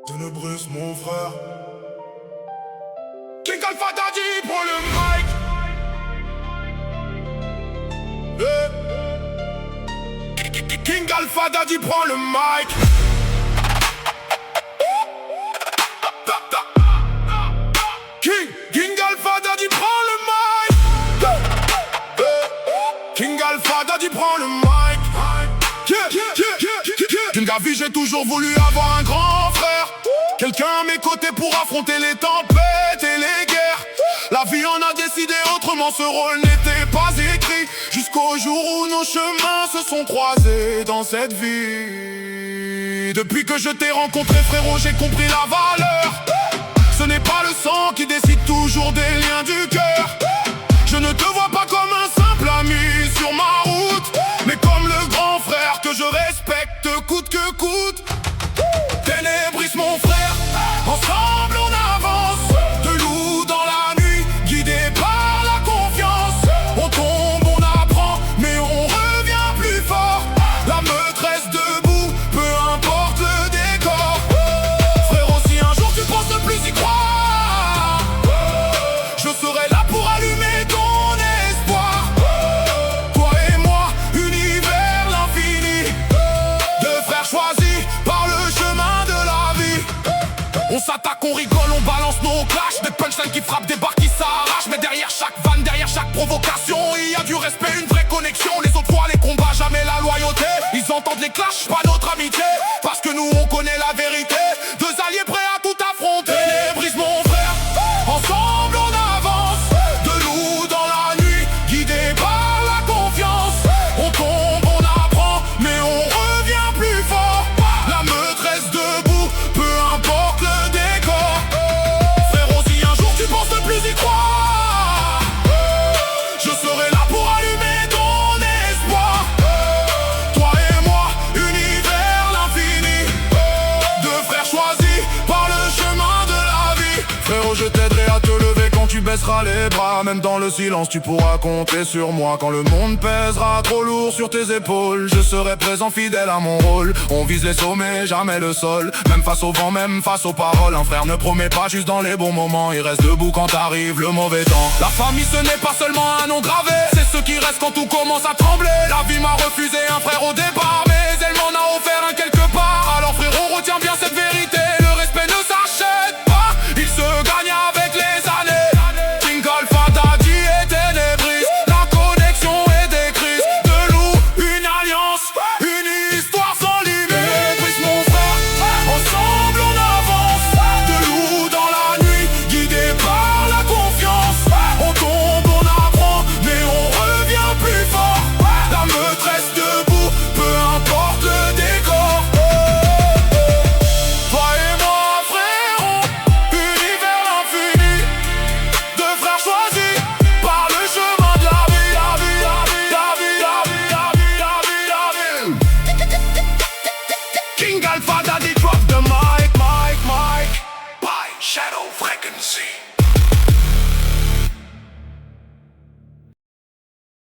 Ténébreuse mon frère. King Alpha Daddy prend le mic. King Alpha Daddy prend le mic. King Alpha Daddy prend le mic. King Alpha Daddy prend le mic. D'une gavie j'ai toujours voulu avoir un grand frère. Quelqu'un à mes côtés pour affronter les tempêtes et les guerres. La vie en a décidé autrement, ce rôle n'était pas écrit. Jusqu'au jour où nos chemins se sont croisés dans cette vie. Depuis que je t'ai rencontré frérot, j'ai compris la valeur. Ce n'est pas le sang qui décide toujours des liens du cœur. Je ne te vois pas comme un simple ami sur ma route, mais comme le grand frère que je respecte coûte que coûte. Ténébris mon frère, ensemble on avance. De loup dans la nuit, guidé par la confiance. On tombe, on apprend, mais on revient plus fort. La meute reste debout, peu importe le décor. Frérot, si un jour tu penses ne plus y croire, je serai là pour allumer ton espoir. Toi et moi, univers l'infini. Deux frères choisis par le chemin de la vie. On s'attaque, on rigole, on balance nos clashs. Des punchlines qui frappent, des barres qui s'arrachent. Mais derrière chaque vanne, derrière chaque provocation, il y a du respect, une vraie connexion. Les autres fois les combats, jamais la loyauté. Ils entendent les clashs, pas notre amitié. Parce que nous on connaît la vérité. Deux alliés prêts à tout affronter. Brise mon frère, ensemble on avance. De loup dans la nuit, guidé par la confiance. On tombe, on apprend, mais on revient plus fort. La meute reste debout, peu importe le décor. Frérot, si un jour tu penses ne plus y croire, je serai là pour allumer ton espoir. Toi et moi, univers l'infini. Deux frères choisis par le chemin de la vie. Frérot, je t'aiderai à te lever quand tu baisseras les bras. Même dans le silence tu pourras compter sur moi. Quand le monde pèsera trop lourd sur tes épaules, je serai présent fidèle à mon rôle. On vise les sommets, jamais le sol. Même face au vent, même face aux paroles. Un frère ne promet pas juste dans les bons moments. Il reste debout quand arrive le mauvais temps. La famille ce n'est pas seulement un nom gravé, c'est ceux qui restent quand tout commence à trembler. La vie m'a refusé un frère au départ, mais